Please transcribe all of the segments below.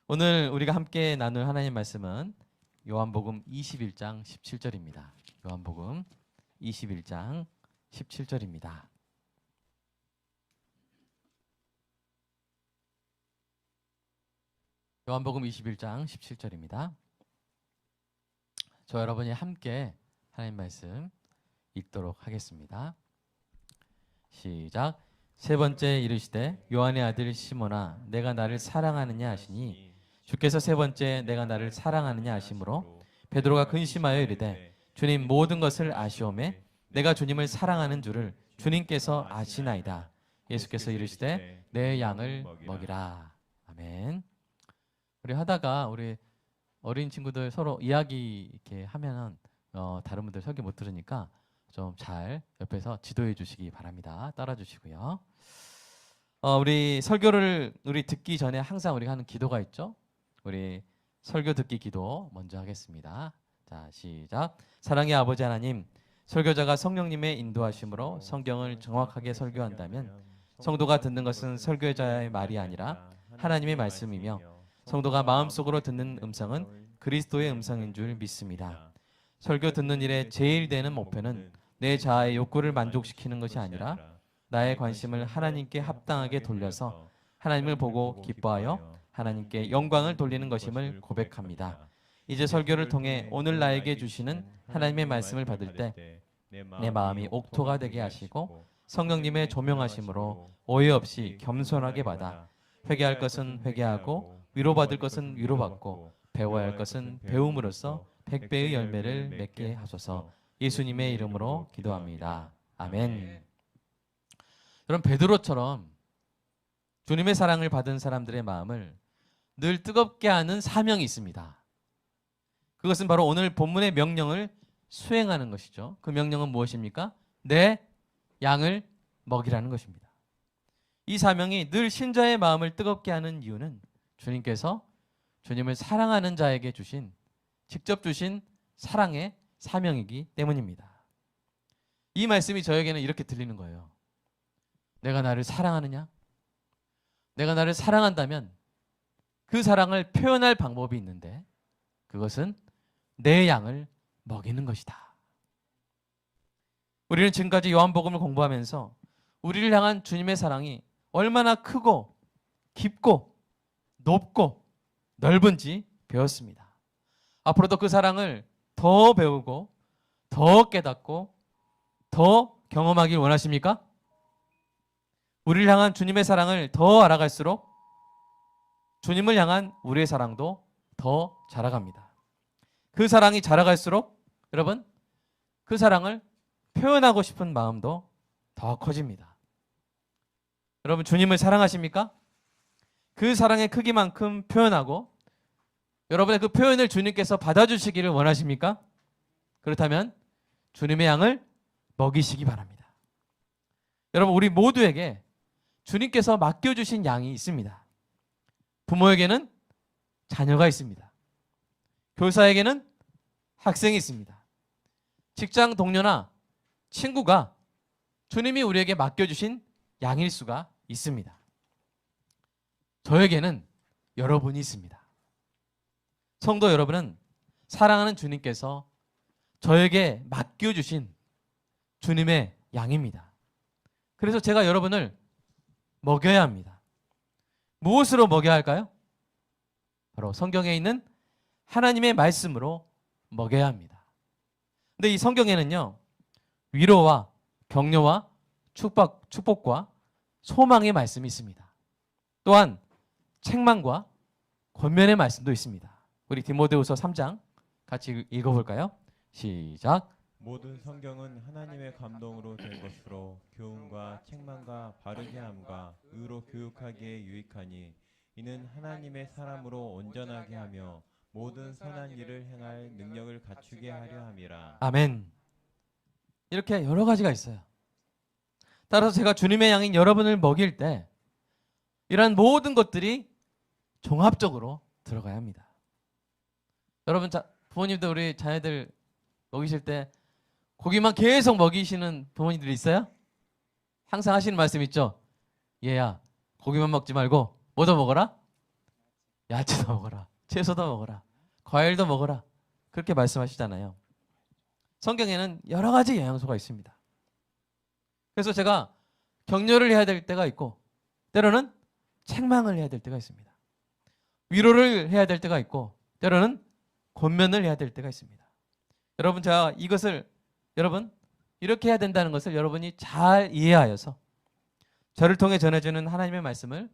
오늘 우리가 함께 나눌 하나님 말씀은 요한복음 21장 17절입니다. 요한복음 21장 17절입니다. 요한복음 21장 17절입니다. 저 여러분이 함께 하나님 말씀 읽도록 하겠습니다. 시작. 세 번째 이르시되 요한의 아들 시몬아 내가 나를 사랑하느냐 하시니 주께서 세 번째 내가 나를 사랑하느냐 하심으로 베드로가 근심하여 이르되 주님 모든 것을 아시오매 내가 주님을 사랑하는 줄을 주님께서 아시나이다. 예수께서 이르시되 내 양을 먹이라. 아멘. 우리 하다가 우리 어린 친구들 서로 이야기 이렇게 하면은 다른 분들 설교 못 들으니까 좀 잘 옆에서 지도해 주시기 바랍니다. 따라 주시고요. 우리 설교를 우리 듣기 전에 항상 우리가 하는 기도가 있죠. 우리 설교 듣기 기도 먼저 하겠습니다. 자, 시작. 사랑의 아버지 하나님, 설교자가 성령님의 인도하심으로 성경을 정확하게 설교한다면 성도가 듣는 것은 설교자의 말이 아니라 하나님의 말씀이며 성도가 마음속으로 듣는 음성은 그리스도의 음성인 줄 믿습니다. 설교 듣는 일에 제일 되는 목표는 내 자아의 욕구를 만족시키는 것이 아니라 나의 관심을 하나님께 합당하게 돌려서 하나님을 보고 기뻐하여 하나님께 영광을 돌리는 것임을 고백합니다. 이제 설교를 통해 오늘 나에게 주시는 하나님의 말씀을 받을 때 내 마음이 옥토가 되게 하시고 성령님의 조명하심으로 오해 없이 겸손하게 받아 회개할 것은 회개하고 위로받을 것은 위로받고 배워야 할 것은 배움으로써 100배의 열매를 맺게 하소서. 예수님의 이름으로 기도합니다. 아멘. 여러분, 베드로처럼 주님의 사랑을 받은 사람들의 마음을 늘 뜨겁게 하는 사명이 있습니다. 그것은 바로 오늘 본문의 명령을 수행하는 것이죠. 그 명령은 무엇입니까? 내 양을 먹이라는 것입니다. 이 사명이 늘 신자의 마음을 뜨겁게 하는 이유는 주님께서 주님을 사랑하는 자에게 직접 주신 사랑의 사명이기 때문입니다. 이 말씀이 저에게는 이렇게 들리는 거예요. 내가 나를 사랑하느냐? 내가 나를 사랑한다면 그 사랑을 표현할 방법이 있는데 그것은 내 양을 먹이는 것이다. 우리는 지금까지 요한복음을 공부하면서 우리를 향한 주님의 사랑이 얼마나 크고 깊고 높고 넓은지 배웠습니다. 앞으로도 그 사랑을 더 배우고 더 깨닫고 더 경험하길 원하십니까? 우리를 향한 주님의 사랑을 더 알아갈수록 주님을 향한 우리의 사랑도 더 자라갑니다. 그 사랑이 자라갈수록 여러분 그 사랑을 표현하고 싶은 마음도 더 커집니다. 여러분 주님을 사랑하십니까? 그 사랑의 크기만큼 표현하고 여러분의 그 표현을 주님께서 받아주시기를 원하십니까? 그렇다면 주님의 양을 먹이시기 바랍니다. 여러분 우리 모두에게 주님께서 맡겨주신 양이 있습니다. 부모에게는 자녀가 있습니다. 교사에게는 학생이 있습니다. 직장 동료나 친구가 주님이 우리에게 맡겨주신 양일 수가 있습니다. 저에게는 여러분이 있습니다. 성도 여러분은 사랑하는 주님께서 저에게 맡겨주신 주님의 양입니다. 그래서 제가 여러분을 먹여야 합니다. 무엇으로 먹여야 할까요? 바로 성경에 있는 하나님의 말씀으로 먹여야 합니다. 근데 이 성경에는요, 위로와 격려와 축복과 소망의 말씀이 있습니다. 또한 책망과 권면의 말씀도 있습니다. 우리 디모데후서 3장 같이 읽어볼까요? 시작. 모든 성경은 하나님의 감동으로 된 것으로 교훈과 책망과 바르게 함과 의로 교육하기에 유익하니 이는 하나님의 사람으로 온전하게 하며 모든 선한 일을 행할 능력을 갖추게 하려 함이라. 아멘. 이렇게 여러 가지가 있어요. 따라서 제가 주님의 양인 여러분을 먹일 때 이러한 모든 것들이 종합적으로 들어가야 합니다. 여러분 부모님도 우리 자녀들 먹이실 때 고기만 계속 먹이시는 부모님들 있어요? 항상 하시는 말씀 있죠? 얘야 고기만 먹지 말고 뭐 더 먹어라? 야채도 먹어라, 채소도 먹어라, 과일도 먹어라, 그렇게 말씀하시잖아요. 성경에는 여러 가지 영양소가 있습니다. 그래서 제가 격려를 해야 될 때가 있고 때로는 책망을 해야 될 때가 있습니다. 위로를 해야 될 때가 있고 때로는 권면을 해야 될 때가 있습니다. 여러분, 제가 이것을 여러분 이렇게 해야 된다는 것을 여러분이 잘 이해하여서 저를 통해 전해주는 하나님의 말씀을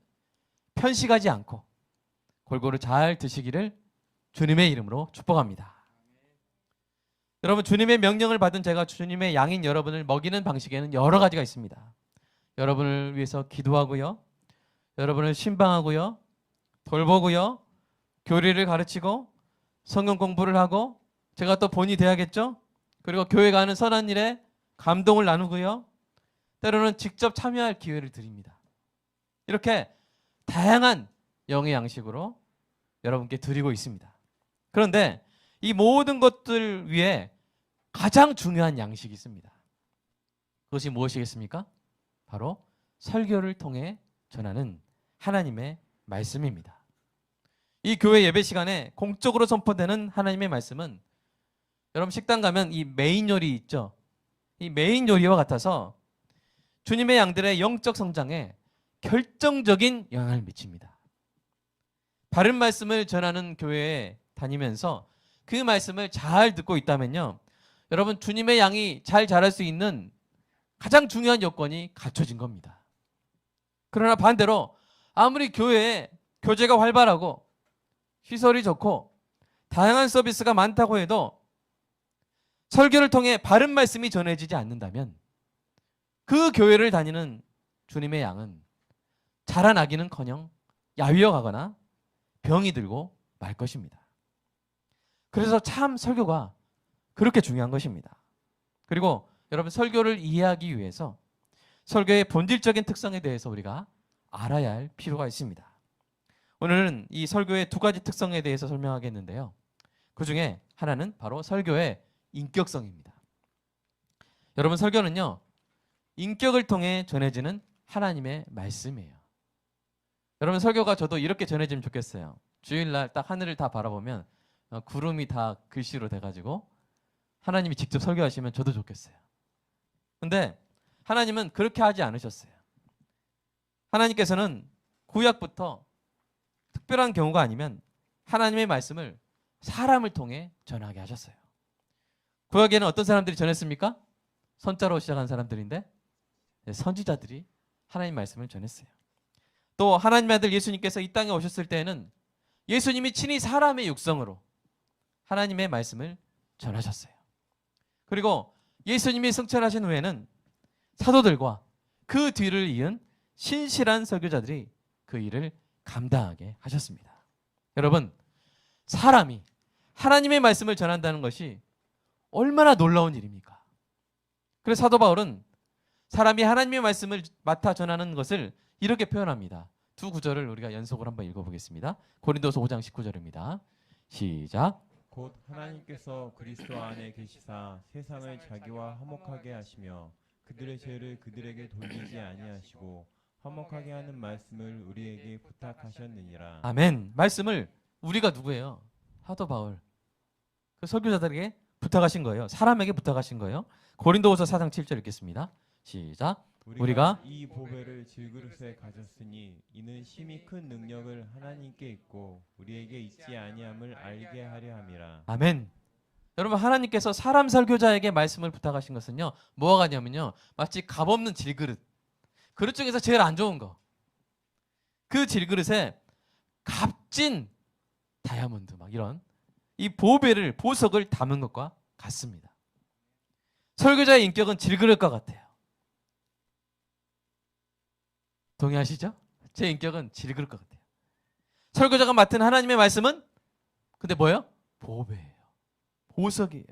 편식하지 않고 골고루 잘 드시기를 주님의 이름으로 축복합니다. 여러분, 주님의 명령을 받은 제가 주님의 양인 여러분을 먹이는 방식에는 여러 가지가 있습니다. 여러분을 위해서 기도하고요, 여러분을 신방하고요, 돌보고요, 교리를 가르치고 성경 공부를 하고, 제가 또 본이 돼야겠죠? 그리고 교회 가는 선한 일에 감동을 나누고요, 때로는 직접 참여할 기회를 드립니다. 이렇게 다양한 영의 양식으로 여러분께 드리고 있습니다. 그런데 이 모든 것들 위에 가장 중요한 양식이 있습니다. 그것이 무엇이겠습니까? 바로 설교를 통해 전하는 하나님의 말씀입니다. 이 교회 예배 시간에 공적으로 선포되는 하나님의 말씀은 여러분 식당 가면 이 메인 요리 있죠? 이 메인 요리와 같아서 주님의 양들의 영적 성장에 결정적인 영향을 미칩니다. 바른 말씀을 전하는 교회에 다니면서 그 말씀을 잘 듣고 있다면요, 여러분 주님의 양이 잘 자랄 수 있는 가장 중요한 요건이 갖춰진 겁니다. 그러나 반대로 아무리 교회에 교제가 활발하고 시설이 좋고 다양한 서비스가 많다고 해도 설교를 통해 바른 말씀이 전해지지 않는다면 그 교회를 다니는 주님의 양은 자라나기는커녕 야위어 가거나 병이 들고 말 것입니다. 그래서 참 설교가 그렇게 중요한 것입니다. 그리고 여러분, 설교를 이해하기 위해서 설교의 본질적인 특성에 대해서 우리가 알아야 할 필요가 있습니다. 오늘은 이 설교의 두 가지 특성에 대해서 설명하겠는데요, 그 중에 하나는 바로 설교의 인격성입니다. 여러분, 설교는요 인격을 통해 전해지는 하나님의 말씀이에요. 여러분, 설교가 저도 이렇게 전해지면 좋겠어요. 주일날 딱 하늘을 다 바라보면 구름이 다 글씨로 돼가지고 하나님이 직접 설교하시면 저도 좋겠어요. 근데 하나님은 그렇게 하지 않으셨어요. 하나님께서는 구약부터 특별한 경우가 아니면 하나님의 말씀을 사람을 통해 전하게 하셨어요. 구약에는 어떤 사람들이 전했습니까? 선자로 시작한 사람들인데 선지자들이 하나님 말씀을 전했어요. 또 하나님의 아들 예수님께서 이 땅에 오셨을 때에는 예수님이 친히 사람의 육성으로 하나님의 말씀을 전하셨어요. 그리고 예수님이 승천하신 후에는 사도들과 그 뒤를 이은 신실한 설교자들이 그 일을 감당하게 하셨습니다. 여러분, 사람이 하나님의 말씀을 전한다는 것이 얼마나 놀라운 일입니까? 그래서 사도 바울은 사람이 하나님의 말씀을 맡아 전하는 것을 이렇게 표현합니다. 두 구절을 우리가 연속으로 한번 읽어보겠습니다. 고린도서 5장 19절입니다. 시작. 곧 하나님께서 그리스도 안에 계시사 세상을 자기와 화목하게 하시며 그들의 죄를 그들에게 돌리지 아니하시고 화목하게 하는 말씀을 우리에게 부탁하셨느니라. 아멘. 말씀을 우리가 누구예요? 사도 바울. 그 설교자들에게 부탁하신 거예요. 사람에게 부탁하신 거예요. 고린도후서 4장 7절 읽겠습니다. 시작. 우리가 이 보배를 질그릇에 가졌으니 이는 심히 큰 능력을 하나님께 있고 우리에게 있지 아니함을 알게 하려 함이라. 아멘. 여러분, 하나님께서 사람 설교자에게 말씀을 부탁하신 것은요, 뭐가 가냐면요, 마치 값없는 질그릇, 그릇 중에서 제일 안 좋은 거, 그 질그릇에 값진 다이아몬드 막 이런 이 보배를, 보석을 담은 것과 같습니다. 설교자의 인격은 질그릇과 같아요. 동의하시죠? 제 인격은 질그릇과 같아요. 설교자가 맡은 하나님의 말씀은 근데 뭐예요? 보배예요. 보석이에요.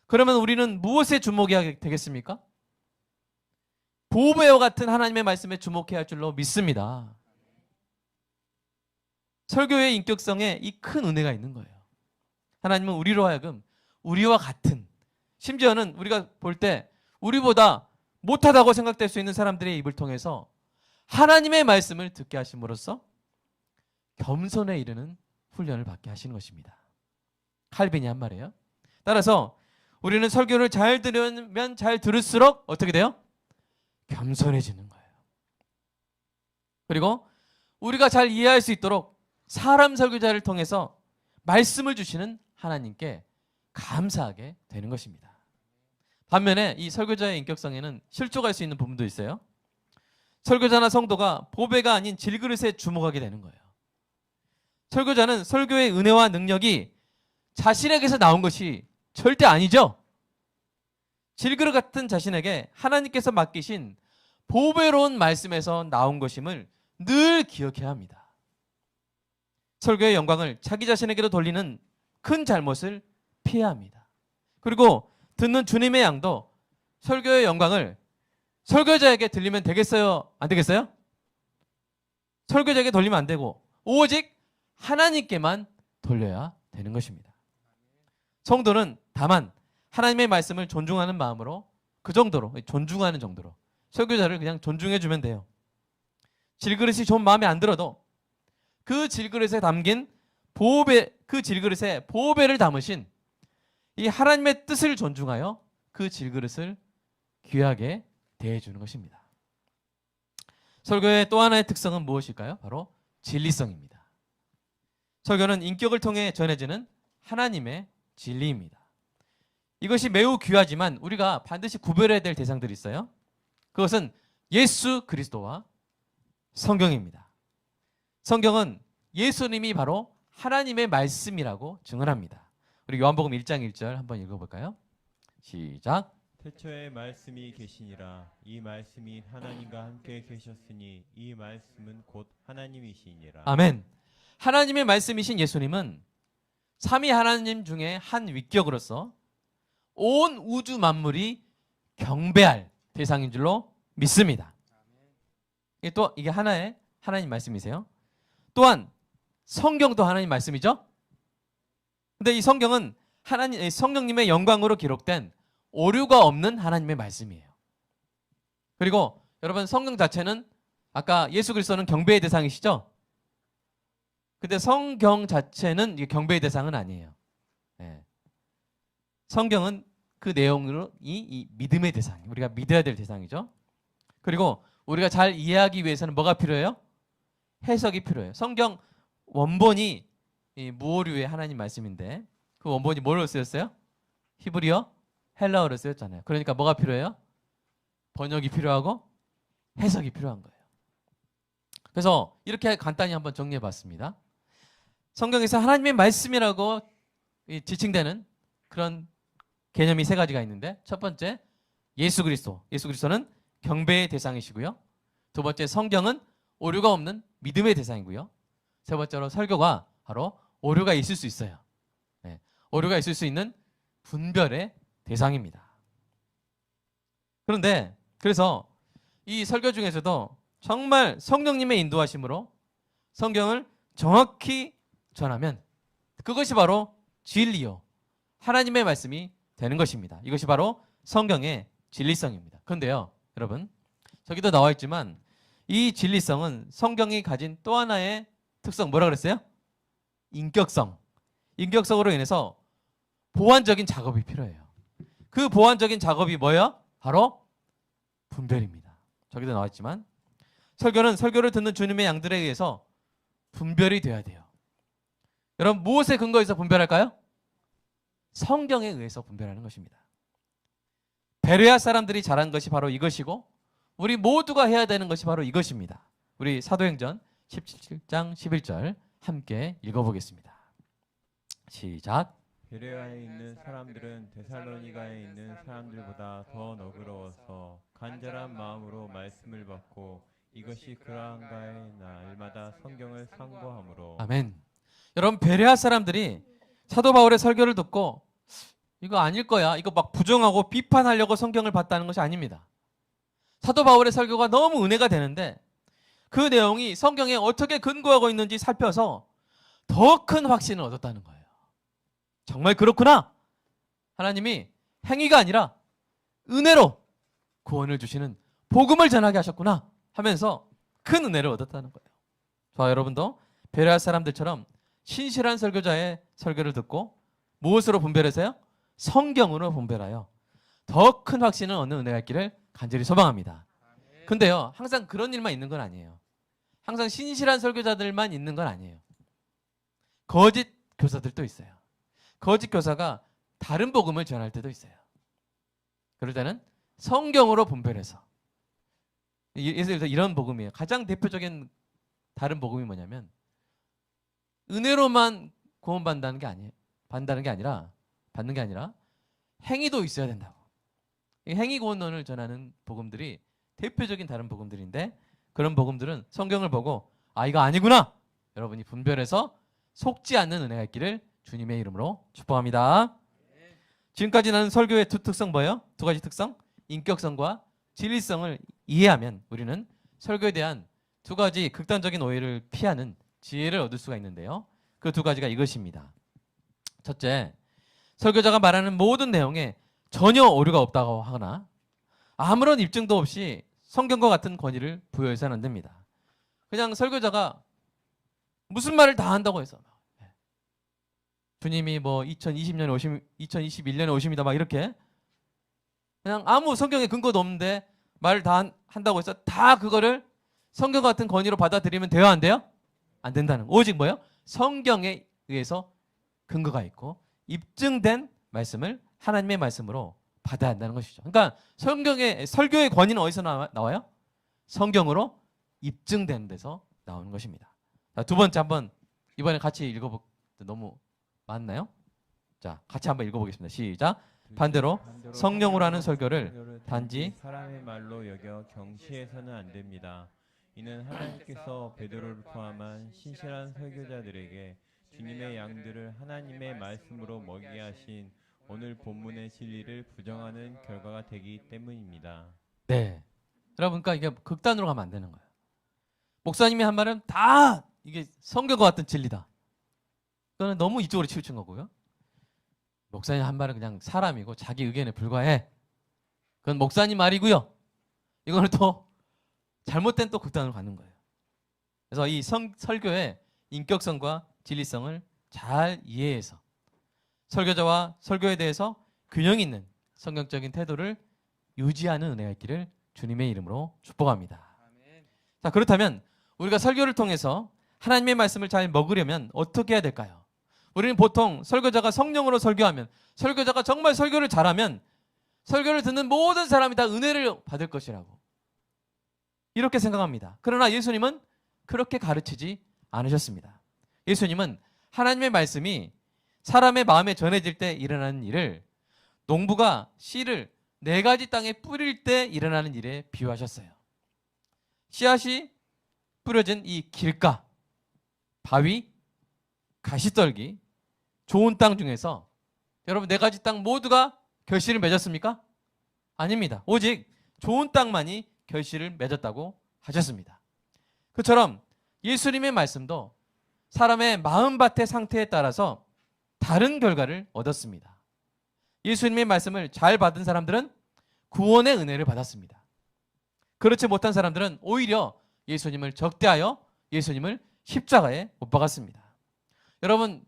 그러면 우리는 무엇에 주목해야 되겠습니까? 보배와 같은 하나님의 말씀에 주목해야 할 줄로 믿습니다. 설교의 인격성에 이 큰 은혜가 있는 거예요. 하나님은 우리로 하여금 우리와 같은, 심지어는 우리가 볼 때 우리보다 못하다고 생각될 수 있는 사람들의 입을 통해서 하나님의 말씀을 듣게 하심으로써 겸손에 이르는 훈련을 받게 하시는 것입니다. 칼빈이 한 말이에요. 따라서 우리는 설교를 잘 들으면 잘 들을수록 어떻게 돼요? 겸손해지는 거예요. 그리고 우리가 잘 이해할 수 있도록 사람 설교자를 통해서 말씀을 주시는 하나님께 감사하게 되는 것입니다. 반면에 이 설교자의 인격성에는 실족할 수 있는 부분도 있어요. 설교자나 성도가 보배가 아닌 질그릇에 주목하게 되는 거예요. 설교자는 설교의 은혜와 능력이 자신에게서 나온 것이 절대 아니죠. 질그릇 같은 자신에게 하나님께서 맡기신 보배로운 말씀에서 나온 것임을 늘 기억해야 합니다. 설교의 영광을 자기 자신에게로 돌리는 큰 잘못을 피해야 합니다. 그리고 듣는 주님의 양도 설교의 영광을 설교자에게 들리면 되겠어요? 안 되겠어요? 설교자에게 돌리면 안 되고 오직 하나님께만 돌려야 되는 것입니다. 성도는 다만 하나님의 말씀을 존중하는 마음으로 그 정도로, 존중하는 정도로 설교자를 그냥 존중해주면 돼요. 질그릇이 좀 마음에 안 들어도 그 질그릇에 담긴 보배, 그 질그릇에 보배를 담으신 이 하나님의 뜻을 존중하여 그 질그릇을 귀하게 대해주는 것입니다. 설교의 또 하나의 특성은 무엇일까요? 바로 진리성입니다. 설교는 인격을 통해 전해지는 하나님의 진리입니다. 이것이 매우 귀하지만 우리가 반드시 구별해야 될 대상들이 있어요. 그것은 예수 그리스도와 성경입니다. 성경은 예수님이 바로 하나님의 말씀이라고 증언합니다. 우리 요한복음 1장 1절 한번 읽어볼까요? 시작. 태초에 말씀이 계시니라. 이 말씀이 하나님과 함께 계셨으니 이 말씀은 곧 하나님이시니라. 아멘. 하나님의 말씀이신 예수님은 삼위 하나님 중에 한 위격으로서 온 우주 만물이 경배할 대상인 줄로 믿습니다. 이게 하나의 하나님 말씀이세요. 또한 성경도 하나님 말씀이죠. 근데 이 성경은 성령님의 영광으로 기록된 오류가 없는 하나님의 말씀이에요. 그리고 여러분 성경 자체는 아까 예수 그리스도는 경배의 대상이시죠? 근데 성경 자체는 경배의 대상은 아니에요. 네. 성경은 그 내용으로 이 믿음의 대상, 우리가 믿어야 될 대상이죠. 그리고 우리가 잘 이해하기 위해서는 뭐가 필요해요? 해석이 필요해요. 성경 원본이 이 무오류의 하나님 말씀인데 그 원본이 뭘로 쓰였어요? 히브리어, 헬라어로 쓰였잖아요. 그러니까 뭐가 필요해요? 번역이 필요하고 해석이 필요한 거예요. 그래서 이렇게 간단히 한번 정리해 봤습니다. 성경에서 하나님의 말씀이라고 지칭되는 그런 개념이 세 가지가 있는데 첫 번째 예수 그리스도. 예수 그리스도는 경배의 대상이시고요. 두 번째 성경은 오류가 없는 믿음의 대상이고요. 세 번째로 설교가 바로 오류가 있을 수 있어요. 네. 오류가 있을 수 있는 분별의 대상입니다. 그런데 그래서 이 설교 중에서도 정말 성령님의 인도하심으로 성경을 정확히 전하면 그것이 바로 진리요 하나님의 말씀이 되는 것입니다. 이것이 바로 성경의 진리성입니다. 그런데요 여러분 저기도 나와 있지만 이 진리성은 성경이 가진 또 하나의 특성 뭐라 그랬어요? 인격성. 인격성으로 인해서 보완적인 작업이 필요해요. 그 보완적인 작업이 뭐예요? 바로 분별입니다. 저기도 나와 있지만 설교는 설교를 듣는 주님의 양들에 의해서 분별이 돼야 돼요. 여러분 무엇에 근거해서 분별할까요? 성경에 의해서 분별하는 것입니다. 베레아 사람들이 잘한 것이 바로 이것이고 우리 모두가 해야 되는 것이 바로 이것입니다. 우리 사도행전 17장 11절 함께 읽어보겠습니다. 시작. 베레아에 있는 사람들은 데살로니가에 있는 사람들보다 더 너그러워서 간절한 마음으로 말씀을 받고 이것이 그러한가에 날마다 성경을 상고하므로. 아멘. 여러분 베레아 사람들이 사도 바울의 설교를 듣고 이거 아닐 거야. 이거 막 부정하고 비판하려고 성경을 봤다는 것이 아닙니다. 사도 바울의 설교가 너무 은혜가 되는데 그 내용이 성경에 어떻게 근거하고 있는지 살펴서 더 큰 확신을 얻었다는 거예요. 정말 그렇구나. 하나님이 행위가 아니라 은혜로 구원을 주시는 복음을 전하게 하셨구나 하면서 큰 은혜를 얻었다는 거예요. 저와 여러분도 베레아 사람들처럼 신실한 설교자의 설교를 듣고 무엇으로 분별해서요? 성경으로 분별하여 더 큰 확신을 얻는 은혜가 있기를 간절히 소망합니다. 근데요, 항상 그런 일만 있는 건 아니에요. 항상 신실한 설교자들만 있는 건 아니에요. 거짓 교사들도 있어요. 거짓 교사가 다른 복음을 전할 때도 있어요. 그럴 때는 성경으로 분별해서, 예를 들어서 이런 복음이에요. 가장 대표적인 다른 복음이 뭐냐면 은혜로만 구원받는 게 아니에요. 받는 게 아니라 행위도 있어야 된다고. 이 행위 구원론을 전하는 복음들이 대표적인 다른 복음들인데, 그런 복음들은 성경을 보고 아, 이거 아니구나, 여러분이 분별해서 속지 않는 은혜가 있기를 주님의 이름으로 축복합니다. 지금까지 나는 설교의 두 특성 뭐예요? 두 가지 특성, 인격성과 진리성을 이해하면 우리는 설교에 대한 두 가지 극단적인 오해를 피하는 지혜를 얻을 수가 있는데요. 그 두 가지가 이것입니다. 첫째, 설교자가 말하는 모든 내용에 전혀 오류가 없다고 하거나 아무런 입증도 없이 성경과 같은 권위를 부여해서는 안 됩니다. 그냥 설교자가 무슨 말을 다 한다고 해서 주님이 뭐 2021년에 오십니다 막 이렇게 그냥 아무 성경에 근거도 없는데 말을 다 한다고 해서 다 그거를 성경 같은 권위로 받아들이면 돼요, 안 돼요? 안 된다는 거. 오직 뭐예요? 성경에 의해서 근거가 있고 입증된 말씀을 하나님의 말씀으로 받아야 한다는 것이죠. 그러니까 설교의 권위는 어디서 나와요? 성경으로 입증된 데서 나오는 것입니다. 자, 두 번째 한번 이번에 같이 읽어보. 너무 많나요? 자, 같이 한번 읽어보겠습니다. 시작. 반대로 성령으로 하는 설교를 단지 사람의 말로 여겨 경시해서는 안 됩니다. 이는 하나님께서 베드로를 포함한 신실한 설교자들에게 주님의 양들을 하나님의 말씀으로 먹이게 하신 오늘 본문의 진리를 부정하는 결과가 되기 때문입니다. 네, 여러분, 그러니까 이게 극단으로 가면 안 되는 거예요. 목사님이 한 말은 다 이게 성경과 같은 진리다. 그거는 너무 이쪽으로 치우친 거고요. 목사님 한 말은 그냥 사람이고 자기 의견에 불과해. 그건 목사님 말이고요. 이거는 또 잘못된 또 극단으로 가는 거예요. 그래서 이 설교의 인격성과 진리성을 잘 이해해서 설교자와 설교에 대해서 균형 있는 성경적인 태도를 유지하는 은혜가 있기를 주님의 이름으로 축복합니다. 자, 그렇다면 우리가 설교를 통해서 하나님의 말씀을 잘 먹으려면 어떻게 해야 될까요? 우리는 보통 설교자가 성령으로 설교하면, 설교자가 정말 설교를 잘하면 설교를 듣는 모든 사람이 다 은혜를 받을 것이라고 이렇게 생각합니다. 그러나 예수님은 그렇게 가르치지 않으셨습니다. 예수님은 하나님의 말씀이 사람의 마음에 전해질 때 일어나는 일을 농부가 씨를 4가지 땅에 뿌릴 때 일어나는 일에 비유하셨어요. 씨앗이 뿌려진 이 길가, 바위, 가시떨기, 좋은 땅 중에서 여러분 4가지 땅 모두가 결실을 맺었습니까? 아닙니다. 오직 좋은 땅만이 결실을 맺었다고 하셨습니다. 그처럼 예수님의 말씀도 사람의 마음밭의 상태에 따라서 다른 결과를 얻었습니다. 예수님의 말씀을 잘 받은 사람들은 구원의 은혜를 받았습니다. 그렇지 못한 사람들은 오히려 예수님을 적대하여 예수님을 십자가에 못 박았습니다. 여러분,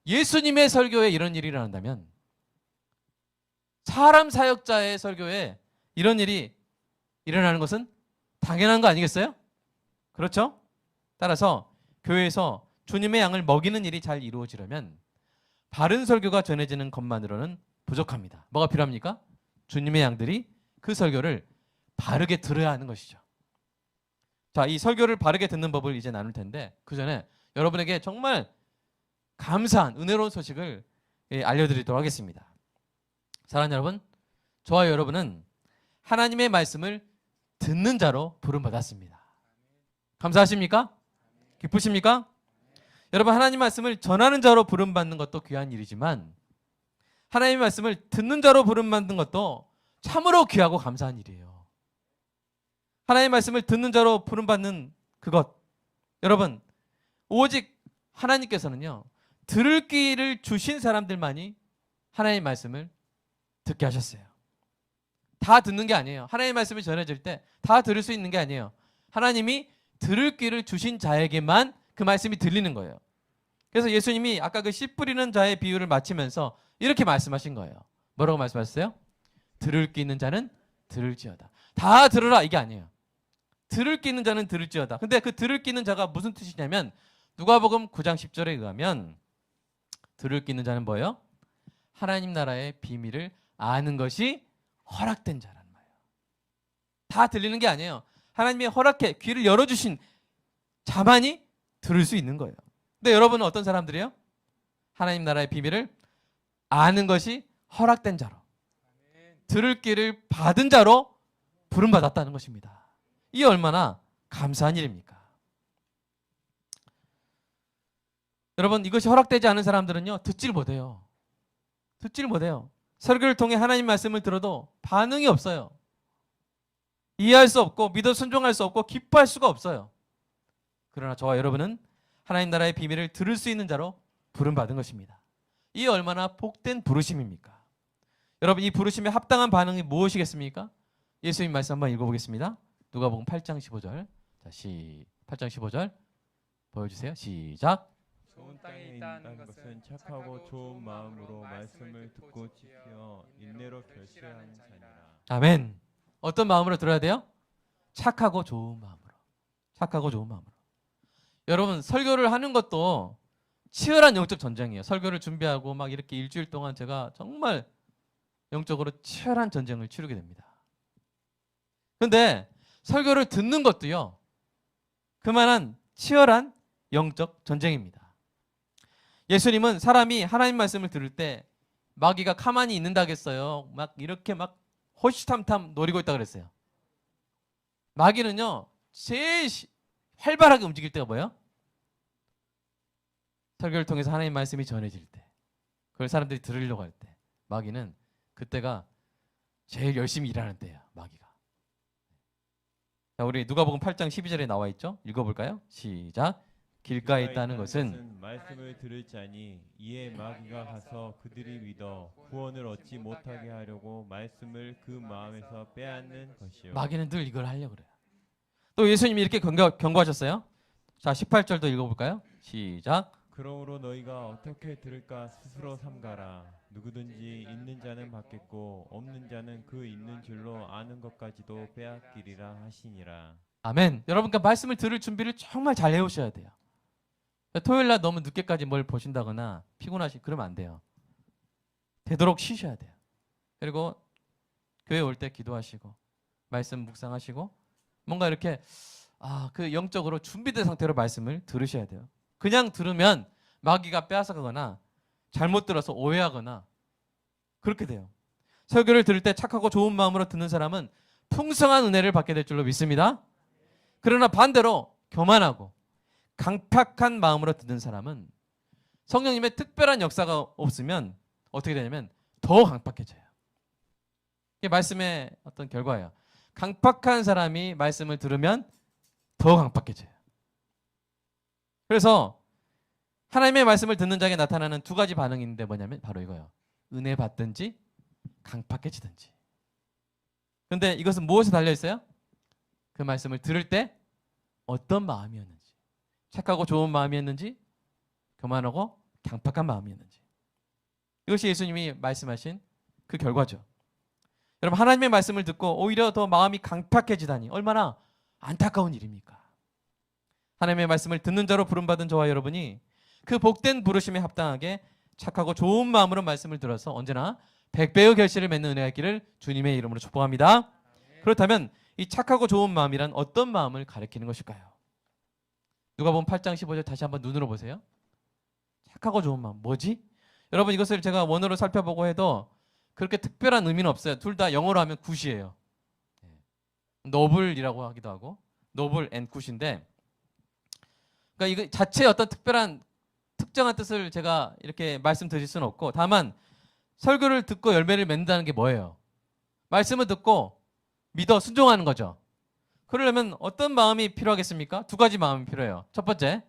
예수님의 설교에 이런 일이 일어난다면 사람 사역자의 설교에 이런 일이 일어나는 것은 당연한 거 아니겠어요? 그렇죠? 따라서 교회에서 주님의 양을 먹이는 일이 잘 이루어지려면 바른 설교가 전해지는 것만으로는 부족합니다. 뭐가 필요합니까? 주님의 양들이 그 설교를 바르게 들어야 하는 것이죠. 자, 이 설교를 바르게 듣는 법을 이제 나눌 텐데 그 전에 여러분에게 정말 감사한 은혜로운 소식을 알려드리도록 하겠습니다. 사랑하는 여러분, 저와 여러분은 하나님의 말씀을 듣는 자로 부름받았습니다. 감사하십니까? 기쁘십니까? 여러분, 하나님 말씀을 전하는 자로 부름받는 것도 귀한 일이지만 하나님의 말씀을 듣는 자로 부름받는 것도 참으로 귀하고 감사한 일이에요. 하나님의 말씀을 듣는 자로 부름받는 그것, 여러분, 오직 하나님께서는요, 들을 귀를 주신 사람들만이 하나님의 말씀을 듣게 하셨어요. 다 듣는 게 아니에요. 하나님의 말씀이 전해질 때 다 들을 수 있는 게 아니에요. 하나님이 들을 귀를 주신 자에게만 그 말씀이 들리는 거예요. 그래서 예수님이 아까 그 씨 뿌리는 자의 비유를 마치면서 이렇게 말씀하신 거예요. 뭐라고 말씀하셨어요? 들을 귀 있는 자는 들을지어다. 다 들으라 이게 아니에요. 들을 귀 있는 자는 들을지어다. 근데 그 들을 귀 있는 자가 무슨 뜻이냐면 누가복음 9장 10절에 의하면 들을 귀 있는 자는 뭐예요? 하나님 나라의 비밀을 아는 것이 허락된 자라는 말이에요. 다 들리는 게 아니에요. 하나님이 허락해 귀를 열어주신 자만이 들을 수 있는 거예요. 근데 여러분은 어떤 사람들이에요? 하나님 나라의 비밀을 아는 것이 허락된 자로, 들을 귀를 받은 자로 부름받았다는 것입니다. 이게 얼마나 감사한 일입니까? 여러분, 이것이 허락되지 않은 사람들은요, 듣질 못해요. 듣질 못해요. 설교를 통해 하나님 말씀을 들어도 반응이 없어요. 이해할 수 없고 믿어 순종할 수 없고 기뻐할 수가 없어요. 그러나 저와 여러분은 하나님 나라의 비밀을 들을 수 있는 자로 부름받은 것입니다. 이 얼마나 복된 부르심입니까? 여러분, 이 부르심에 합당한 반응이 무엇이겠습니까? 예수님 말씀 한번 읽어보겠습니다. 누가복음 8장 15절. 자, 8장 15절 보여주세요. 시작. 좋은 땅에 있다는 것은 착하고 좋은 마음으로 말씀을 듣고 지켜 인내로 결실하는 자니라. 아멘. 어떤 마음으로 들어야 돼요? 착하고 좋은 마음으로. 착하고 좋은 마음으로. 여러분, 설교를 하는 것도 치열한 영적 전쟁이에요. 설교를 준비하고 막 이렇게 일주일 동안 제가 정말 영적으로 치열한 전쟁을 치르게 됩니다. 그런데 설교를 듣는 것도요, 그만한 치열한 영적 전쟁입니다. 예수님은 사람이 하나님 말씀을 들을 때 마귀가 가만히 있는다겠어요? 막 이렇게 막 호시탐탐 노리고 있다 그랬어요. 마귀는요, 제일 활발하게 움직일 때가 뭐예요? 설교를 통해서 하나님 말씀이 전해질 때, 그걸 사람들이 들으려고 할 때, 마귀는 그때가 제일 열심히 일하는 때예요. 마귀가. 자, 우리 누가복음 8장 12절에 나와 있죠? 읽어볼까요? 시작. 길가에 있다는 것은 말씀을 들을 자니 이에 마귀가 가서 그들이 믿어 구원을 얻지 못하게 하려고 말씀을 그 마음에서 빼앗는 것이요. 마귀는 늘 이걸 하려고 그래요. 또 예수님이 이렇게 경고하셨어요. 자, 18절도 읽어볼까요? 시작. 그러므로 너희가 어떻게 들을까 스스로 삼가라. 누구든지 있는 자는 받겠고 없는 자는 그 있는 줄로 아는 것까지도 빼앗기리라 하시니라. 아멘. 여러분과 말씀을 들을 준비를 정말 잘 해오셔야 돼요. 토요일 날 너무 늦게까지 뭘 보신다거나 그러면 안 돼요. 되도록 쉬셔야 돼요. 그리고 교회 올 때 기도하시고 말씀 묵상하시고 뭔가 이렇게 그 영적으로 준비된 상태로 말씀을 들으셔야 돼요. 그냥 들으면 마귀가 빼앗아가거나 잘못 들어서 오해하거나 그렇게 돼요. 설교를 들을 때 착하고 좋은 마음으로 듣는 사람은 풍성한 은혜를 받게 될 줄로 믿습니다. 그러나 반대로 교만하고 강팍한 마음으로 듣는 사람은 성령님의 특별한 역사가 없으면 어떻게 되냐면 더 강팍해져요. 이게 말씀의 어떤 결과예요. 강팍한 사람이 말씀을 들으면 더 강팍해져요. 그래서 하나님의 말씀을 듣는 자에게 나타나는 두 가지 반응이 있는데 뭐냐면 바로 이거예요. 은혜 받든지 강팍해지든지. 그런데 이것은 무엇에 달려있어요? 그 말씀을 들을 때 어떤 마음이었는지, 착하고 좋은 마음이었는지, 교만하고 강팍한 마음이었는지. 이것이 예수님이 말씀하신 그 결과죠. 여러분, 하나님의 말씀을 듣고 오히려 더 마음이 강팍해지다니 얼마나 안타까운 일입니까? 하나님의 말씀을 듣는 자로 부름받은 저와 여러분이 그 복된 부르심에 합당하게 착하고 좋은 마음으로 말씀을 들어서 언제나 100배의 결실을 맺는 은혜가 있기를 주님의 이름으로 축복합니다. 그렇다면 이 착하고 좋은 마음이란 어떤 마음을 가리키는 것일까요? 누가복음 8장 15절 다시 한번 눈으로 보세요. 착하고 좋은 마음 뭐지? 여러분, 이것을 제가 원어로 살펴보고 해도 그렇게 특별한 의미는 없어요. 둘 다 영어로 하면 굿이에요. 노블이라고 하기도 하고 노블 앤 굿인데, 그러니까 이거 자체에 어떤 특정한 뜻을 제가 이렇게 말씀드릴 수는 없고, 다만 설교를 듣고 열매를 맺는다는 게 뭐예요? 말씀을 듣고 믿어 순종하는 거죠. 그러려면 어떤 마음이 필요하겠습니까? 두 가지 마음이 필요해요. 첫 번째,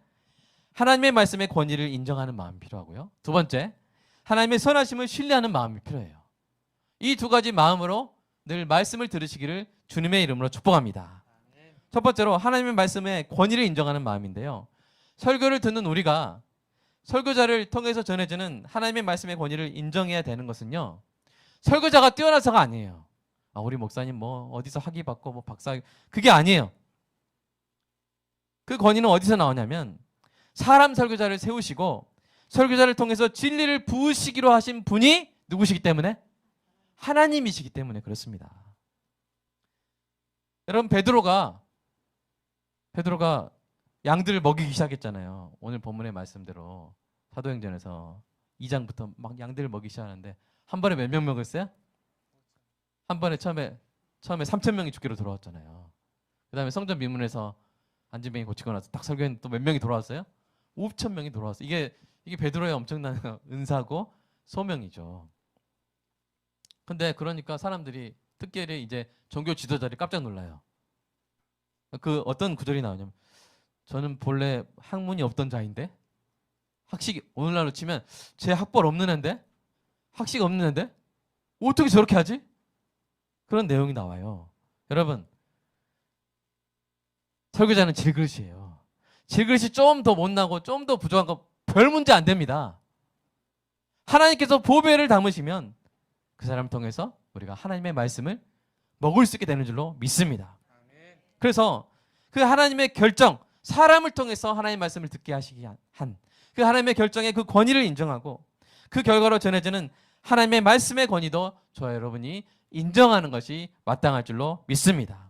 하나님의 말씀의 권위를 인정하는 마음이 필요하고요. 두 번째, 하나님의 선하심을 신뢰하는 마음이 필요해요. 이 두 가지 마음으로 늘 말씀을 들으시기를 주님의 이름으로 축복합니다. 첫 번째로 하나님의 말씀의 권위를 인정하는 마음인데요. 설교를 듣는 우리가 설교자를 통해서 전해지는 하나님의 말씀의 권위를 인정해야 되는 것은요, 설교자가 뛰어나서가 아니에요. 우리 목사님 뭐 어디서 학위 받고 뭐 박사, 그게 아니에요. 그 권위는 어디서 나오냐면 사람 설교자를 세우시고 설교자를 통해서 진리를 부으시기로 하신 분이 누구시기 때문에? 하나님이시기 때문에 그렇습니다. 여러분, 베드로가 양들을 먹이기 시작했잖아요. 오늘 본문의 말씀대로 사도행전에서 2장부터 막 양들을 먹이기 시작하는데 한 번에 몇 명 먹었어요? 한 번에 처음에 3,000명이 죽기로 돌아왔잖아요. 그 다음에 성전 미문에서 안진뱅이 고치고 나서 딱 설교했는데 또 몇 명이 돌아왔어요? 5,000명이 돌아왔어요. 이게 베드로의 엄청난 은사고 소명이죠. 근데 그러니까 사람들이 특별히 이제 종교 지도자들이 깜짝 놀라요. 그 어떤 구절이 나오냐면, 저는 본래 학문이 없던 자인데, 학식이 오늘날로 치면 제 학벌 없는 애인데, 학식 없는 애인데 어떻게 저렇게 하지? 그런 내용이 나와요. 여러분, 설교자는 질그릇이에요. 질그릇이 좀 더 못나고 좀 더 부족한 거 별 문제 안 됩니다. 하나님께서 보배를 담으시면 그 사람을 통해서 우리가 하나님의 말씀을 먹을 수 있게 되는 줄로 믿습니다. 그래서 그 하나님의 결정, 사람을 통해서 하나님의 말씀을 듣게 하시기 한 그 하나님의 결정의 그 권위를 인정하고 그 결과로 전해지는 하나님의 말씀의 권위도 저와 여러분이 인정하는 것이 마땅할 줄로 믿습니다.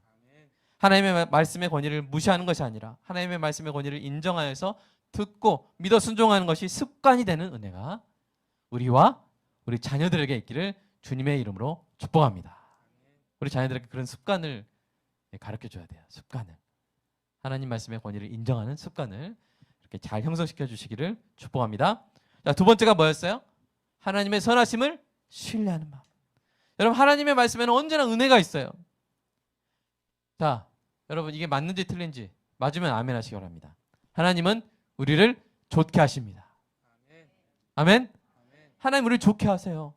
하나님의 말씀의 권위를 무시하는 것이 아니라 하나님의 말씀의 권위를 인정하여서 듣고 믿어 순종하는 것이 습관이 되는 은혜가 우리와 우리 자녀들에게 있기를 주님의 이름으로 축복합니다. 우리 자녀들에게 그런 습관을 가르쳐줘야 돼요. 습관을. 하나님 말씀의 권위를 인정하는 습관을 이렇게 잘 형성시켜 주시기를 축복합니다. 자, 두 번째가 뭐였어요? 하나님의 선하심을 신뢰하는 마음. 여러분, 하나님의 말씀에는 언제나 은혜가 있어요. 자, 여러분, 이게 맞는지 틀린지 맞으면 아멘 하시기 바랍니다. 하나님은 우리를 좋게 하십니다. 아멘? 하나님 우리를 좋게 하세요.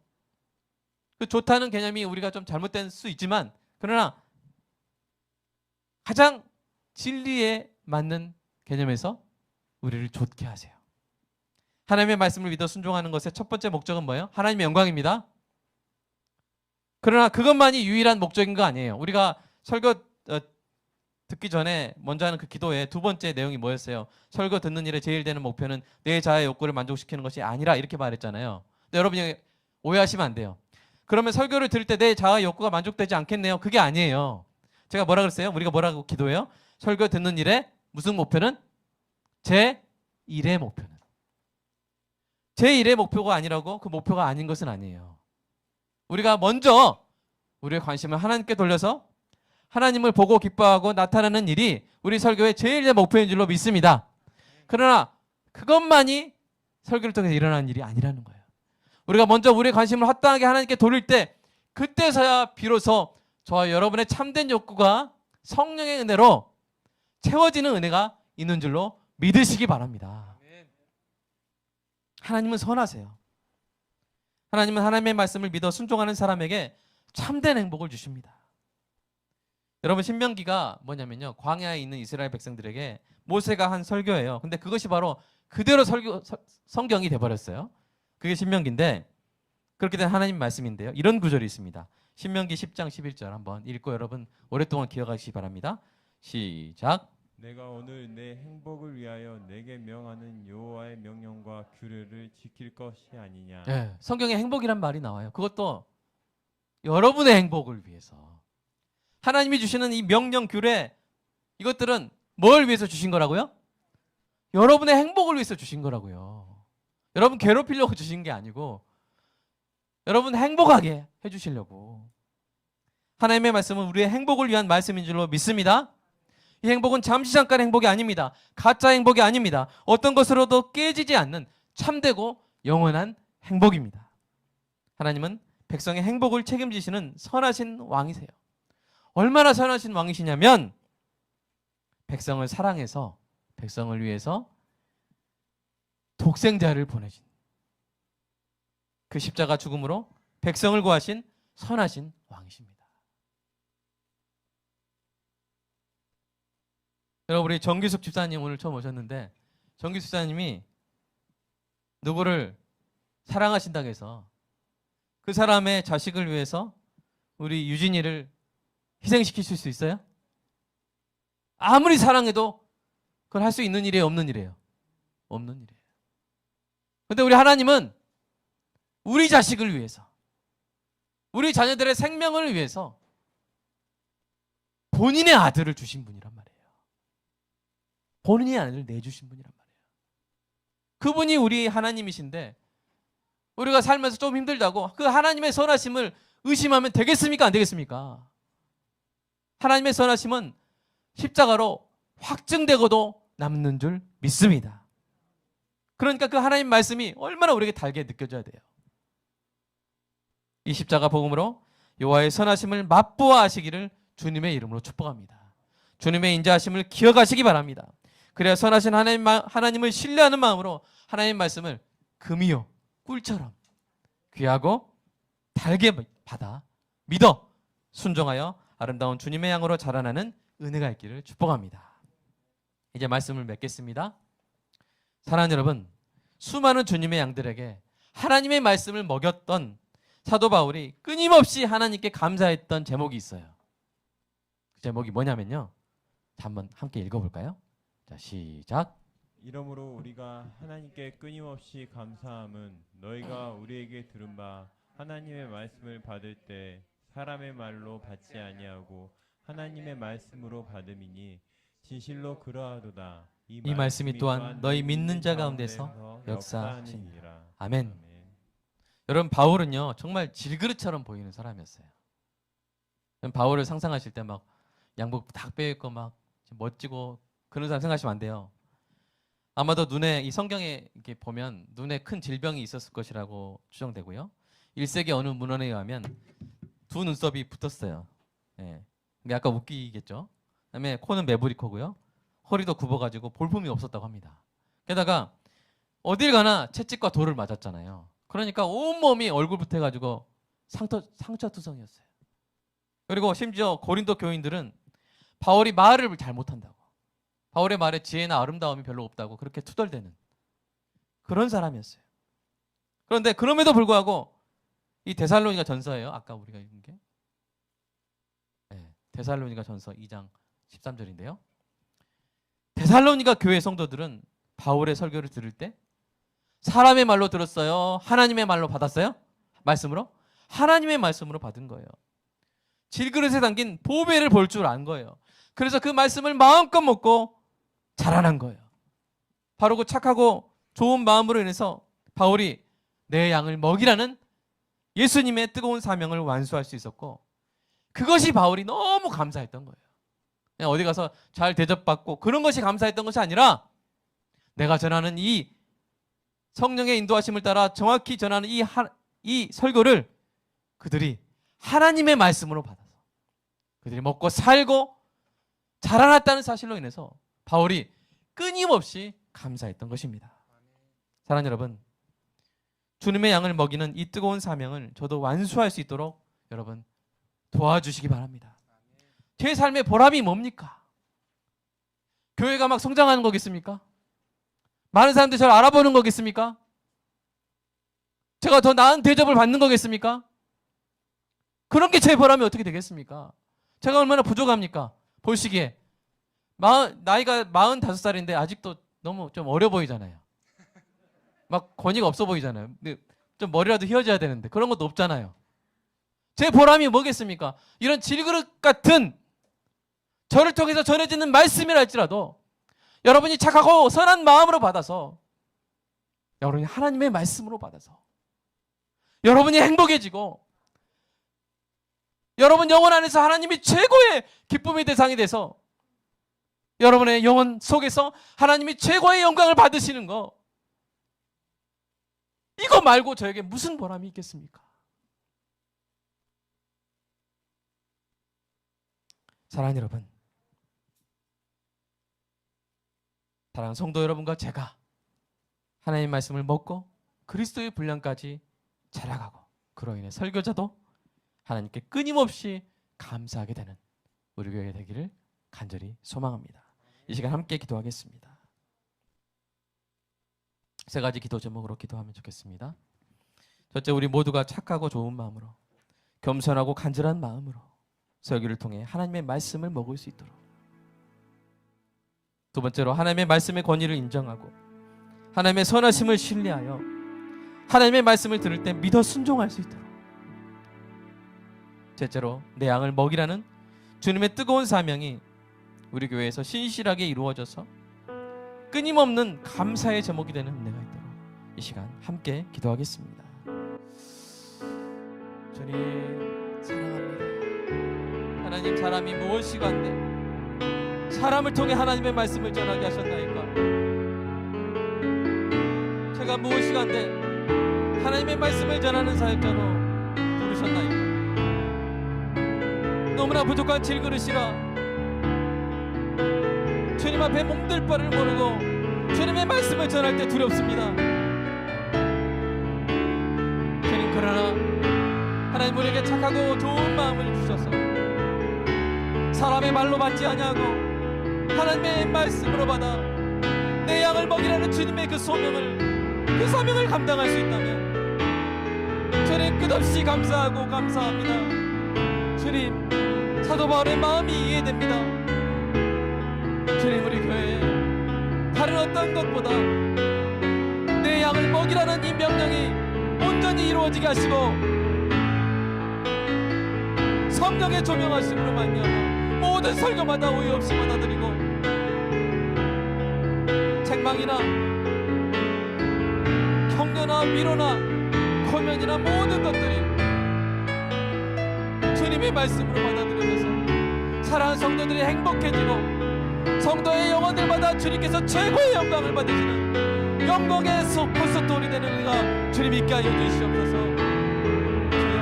그 좋다는 개념이 우리가 좀 잘못된 수 있지만, 그러나 가장 진리에 맞는 개념에서 우리를 좋게 하세요. 하나님의 말씀을 믿어 순종하는 것의 첫 번째 목적은 뭐예요? 하나님의 영광입니다. 그러나 그것만이 유일한 목적인 거 아니에요. 우리가 설교 듣기 전에 먼저 하는 그 기도의 두 번째 내용이 뭐였어요? 설교 듣는 일에 제일 되는 목표는 내 자아의 욕구를 만족시키는 것이 아니라, 이렇게 말했잖아요. 근데 여러분이 오해하시면 안 돼요. 그러면 설교를 들을 때 내 자아의 욕구가 만족되지 않겠네요. 그게 아니에요. 제가 뭐라 그랬어요? 우리가 뭐라고 기도해요? 설교 듣는 일에 무슨 목표는? 제 일의 목표는. 제 일의 목표가 아니라고 그 목표가 아닌 것은 아니에요. 우리가 먼저 우리의 관심을 하나님께 돌려서 하나님을 보고 기뻐하고 나타나는 일이 우리 설교의 제일의 목표인 줄로 믿습니다. 그러나 그것만이 설교를 통해서 일어나는 일이 아니라는 거예요. 우리가 먼저 우리의 관심을 합당하게 하나님께 돌릴 때, 그때서야 비로소 저와 여러분의 참된 욕구가 성령의 은혜로 채워지는 은혜가 있는 줄로 믿으시기 바랍니다. 하나님은 선하세요. 하나님은 하나님의 말씀을 믿어 순종하는 사람에게 참된 행복을 주십니다. 여러분, 신명기가 뭐냐면요, 광야에 있는 이스라엘 백성들에게 모세가 한 설교예요. 근데 그것이 바로 그대로 성경이 돼버렸어요. 그게 신명기인데, 그렇게 된 하나님 말씀인데요, 이런 구절이 있습니다. 신명기 10장 11절 한번 읽고 여러분 오랫동안 기억하시기 바랍니다. 시작. 내가 오늘 내 행복을 위하여 내게 명하는 여호와의 명령과 규례를 지킬 것이 아니냐. 네, 성경에 행복이란 말이 나와요. 그것도 여러분의 행복을 위해서. 하나님이 주시는 이 명령, 규례, 이것들은 뭘 위해서 주신 거라고요? 여러분의 행복을 위해서 주신 거라고요. 여러분 괴롭히려고 주신 게 아니고 여러분 행복하게 해주시려고. 하나님의 말씀은 우리의 행복을 위한 말씀인 줄로 믿습니다. 이 행복은 잠시 잠깐의 행복이 아닙니다. 가짜 행복이 아닙니다. 어떤 것으로도 깨지지 않는 참되고 영원한 행복입니다. 하나님은 백성의 행복을 책임지시는 선하신 왕이세요. 얼마나 선하신 왕이시냐면 백성을 사랑해서 백성을 위해서 독생자를 보내신, 그 십자가 죽음으로 백성을 구하신 선하신 왕이십니다. 여러분, 우리 정기숙 집사님 오늘 처음 오셨는데 정기수 사님이 누구를 사랑하신다고 해서 그 사람의 자식을 위해서 우리 유진이를 희생시키실 수 있어요? 아무리 사랑해도 그걸 할 수 있는 일이에요, 없는 일이에요? 없는 일이에요. 근데 우리 하나님은 우리 자식을 위해서, 우리 자녀들의 생명을 위해서 본인의 아들을 주신 분이란 말이에요. 본인의 아들을 내주신 분이란 말이에요. 그분이 우리 하나님이신데 우리가 살면서 좀 힘들다고 그 하나님의 선하심을 의심하면 되겠습니까? 안 되겠습니까? 하나님의 선하심은 십자가로 확증되고도 남는 줄 믿습니다. 그러니까 그 하나님 말씀이 얼마나 우리에게 달게 느껴져야 돼요. 이 십자가 복음으로 여호와의 선하심을 맛보아하시기를 주님의 이름으로 축복합니다. 주님의 인자하심을 기억하시기 바랍니다. 그래야 선하신 하나님을 신뢰하는 마음으로 하나님의 말씀을 금이요 꿀처럼 귀하고 달게 받아 믿어 순종하여 아름다운 주님의 양으로 자라나는 은혜가 있기를 축복합니다. 이제 말씀을 맺겠습니다. 사랑하는 여러분, 수많은 주님의 양들에게 하나님의 말씀을 먹였던 사도 바울이 끊임없이 하나님께 감사했던 제목이 있어요. 그 제목이 뭐냐면요. 자, 한번 함께 읽어볼까요? 자, 시작. 이러므로 우리가 하나님께 끊임없이 감사함은 너희가 우리에게 들은 바 하나님의 말씀을 받을 때 사람의 말로 받지 아니하고 하나님의 말씀으로 받음이니 진실로 그러하도다. 이 말씀이 또한 너희 믿는 자 가운데서 역사하시니라. 아멘. 여러분, 바울은요 정말 질그릇처럼 보이는 사람이었어요. 바울을 상상하실 때 막 양복 딱 빼입고 막 멋지고 그런 사람 생각하시면 안 돼요. 아마도 눈에 이 성경에 이렇게 보면 눈에 큰 질병이 있었을 것이라고 추정되고요. 1세기 어느 문헌에 의하면 두 눈썹이 붙었어요. 예. 이게 약간 웃기겠죠. 그다음에 코는 매부리 코고요. 허리도 굽어가지고 볼품이 없었다고 합니다. 게다가 어딜 가나 채찍과 돌을 맞았잖아요. 그러니까 온몸이 얼굴부터 해가지고 상처투성이었어요. 그리고 심지어 고린도 교인들은 바울이 말을 잘 못한다고, 바울의 말에 지혜나 아름다움이 별로 없다고 그렇게 투덜대는 그런 사람이었어요. 그런데 그럼에도 불구하고 이 데살로니가 전서예요. 아까 우리가 읽은 게 데살로니가 전서 2장 13절인데요. 데살로니가 교회 성도들은 바울의 설교를 들을 때 사람의 말로 들었어요? 하나님의 말로 받았어요? 말씀으로? 하나님의 말씀으로 받은 거예요. 질그릇에 담긴 보배를 볼 줄 안 거예요. 그래서 그 말씀을 마음껏 먹고 자라난 거예요. 바로 그 착하고 좋은 마음으로 인해서 바울이 내 양을 먹이라는 예수님의 뜨거운 사명을 완수할 수 있었고, 그것이 바울이 너무 감사했던 거예요. 그냥 어디 가서 잘 대접받고 그런 것이 감사했던 것이 아니라 내가 전하는 이 성령의 인도하심을 따라 정확히 전하는 이 설교를 그들이 하나님의 말씀으로 받아서 그들이 먹고 살고 자라났다는 사실로 인해서 바울이 끊임없이 감사했던 것입니다. 사랑하는 여러분, 주님의 양을 먹이는 이 뜨거운 사명을 저도 완수할 수 있도록 여러분 도와주시기 바랍니다. 제 삶의 보람이 뭡니까? 교회가 막 성장하는 거겠습니까? 많은 사람들이 저를 알아보는 거겠습니까? 제가 더 나은 대접을 받는 거겠습니까? 그런 게 제 보람이 어떻게 되겠습니까? 제가 얼마나 부족합니까? 보시기에 나이가 45살인데 아직도 너무 좀 어려 보이잖아요. 막 권위가 없어 보이잖아요. 근데 좀 머리라도 휘어져야 되는데 그런 것도 없잖아요. 제 보람이 뭐겠습니까? 이런 질그릇 같은 저를 통해서 전해지는 말씀이라 할지라도 여러분이 착하고 선한 마음으로 받아서, 여러분이 하나님의 말씀으로 받아서 여러분이 행복해지고 여러분 영혼 안에서 하나님이 최고의 기쁨의 대상이 돼서 여러분의 영혼 속에서 하나님이 최고의 영광을 받으시는 거, 이거 말고 저에게 무슨 보람이 있겠습니까? 사랑하는 여러분, 사랑하는 성도 여러분과 제가 하나님의 말씀을 먹고 그리스도의 분량까지 자라가고 그로 인해 설교자도 하나님께 끊임없이 감사하게 되는 우리 교회 되기를 간절히 소망합니다. 이 시간 함께 기도하겠습니다. 세 가지 기도 제목으로 기도하면 좋겠습니다. 첫째, 우리 모두가 착하고 좋은 마음으로, 겸손하고 간절한 마음으로 설교를 통해 하나님의 말씀을 먹을 수 있도록. 두 번째로, 하나님의 말씀의 권위를 인정하고 하나님의 선하심을 신뢰하여 하나님의 말씀을 들을 때 믿어 순종할 수 있도록. 셋째로, 내 양을 먹이라는 주님의 뜨거운 사명이 우리 교회에서 신실하게 이루어져서 끊임없는 감사의 제목이 되는 은혜가 있도록 이 시간 함께 기도하겠습니다. 주님 사랑합니다. 하나님, 사람이 무엇이간데 사람을 통해 하나님의 말씀을 전하게 하셨나이까? 제가 무엇이간데 하나님의 말씀을 전하는 사역자로 부르셨나이까? 너무나 부족한 질그릇이라 주님 앞에 몸둘 바를 모르고 주님의 말씀을 전할 때 두렵습니다. 주님, 그러나 하나님 우리에게 착하고 좋은 마음을 주셔서 사람의 말로 받지 아니하고 하나님의 말씀으로 받아 내 양을 먹이라는 주님의 그 사명을 감당할 수 있다면 주님 끝없이 감사하고 감사합니다. 주님, 사도 바울의 마음이 이해됩니다. 주님, 우리 교회에 다른 어떤 것보다 내 양을 먹이라는 이 명령이 온전히 이루어지게 하시고 성령의 조명하심으로 말미암아 모든 설교마다 오해 없이 받아들이고 책망이나 격려나 위로나 권면이나 모든 것들이 주님의 말씀으로 받아들여져서 사랑하는 성도들이 행복해지고 성도의 영혼들마다 주님께서 최고의 영광을 받으시는 영광의 콘서트홀이 되는 은혜가 주님 있게 하여 주시옵소서. 주여,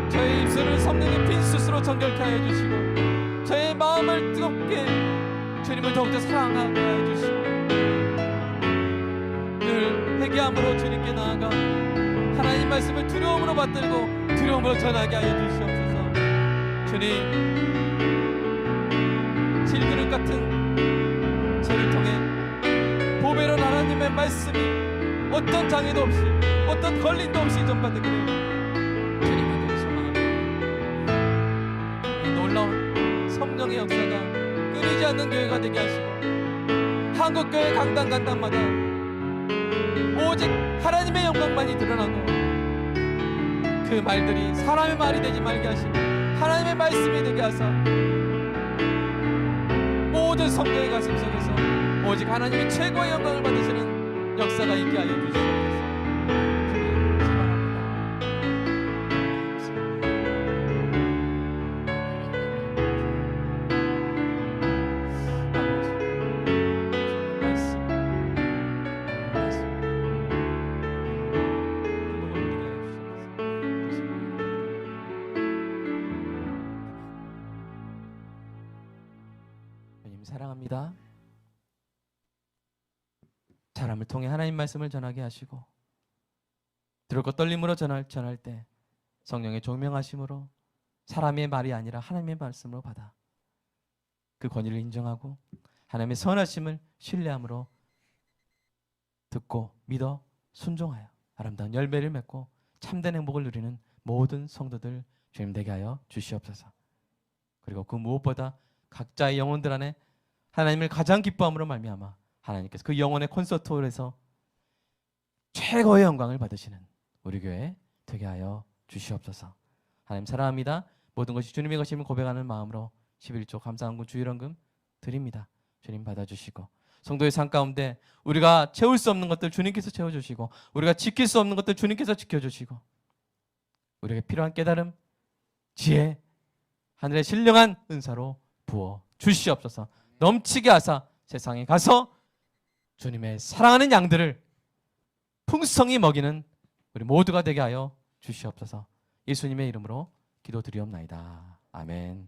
저의 입술을 성령의 빈수스로 정결케 하여 주시고 저의 마음을 뜨겁게 주님을 더욱더 사랑하게 하여 주시고 늘 회개함으로 주님께 나아가 하나님 말씀을 두려움으로 받들고 두려움으로 전하게 하여 주시옵소서. 주님, 질그릇 같은 저를 통해 보배로운 하나님의 말씀이 어떤 장애도 없이 어떤 걸림도 없이 전파되기를 주님의 그 소망합니다. 이 놀라운 성령의 역사가 끊이지 않는 교회가 되게 하시고 한국교회 강당마다 오직 하나님의 영광만이 드러나고 그 말들이 사람의 말이 되지 말게 하시고 하나님의 말씀이 되게 하사 모든 성도의 가슴 속에서 오직 하나님이 최고의 영광을 받으시는 역사가 있게 하여 주시옵소서. 주님 사랑합니다. 사람을 통해 하나님 말씀을 전하게 하시고 들었고 떨림으로 전할 때 성령의 조명하심으로 사람의 말이 아니라 하나님의 말씀으로 받아 그 권위를 인정하고 하나님의 선하심을 신뢰함으로 듣고 믿어 순종하여 아름다운 열매를 맺고 참된 행복을 누리는 모든 성도들 주님 되게 하여 주시옵소서. 그리고 그 무엇보다 각자의 영혼들 안에 하나님을 가장 기뻐함으로 말미암아 하나님께서 그 영혼의 콘서트홀에서 최고의 영광을 받으시는 우리 교회 되게 하여 주시옵소서. 하나님 사랑합니다. 모든 것이 주님의 것임을 고백하는 마음으로 11조 감사한금 주일원금 드립니다. 주님 받아주시고 성도의 삶 가운데 우리가 채울 수 없는 것들 주님께서 채워주시고 우리가 지킬 수 없는 것들 주님께서 지켜주시고 우리에게 필요한 깨달음, 지혜, 하늘의 신령한 은사로 부어 주시옵소서. 넘치게 하사 세상에 가서 주님의 사랑하는 양들을 풍성히 먹이는 우리 모두가 되게 하여 주시옵소서. 예수님의 이름으로 기도드리옵나이다. 아멘.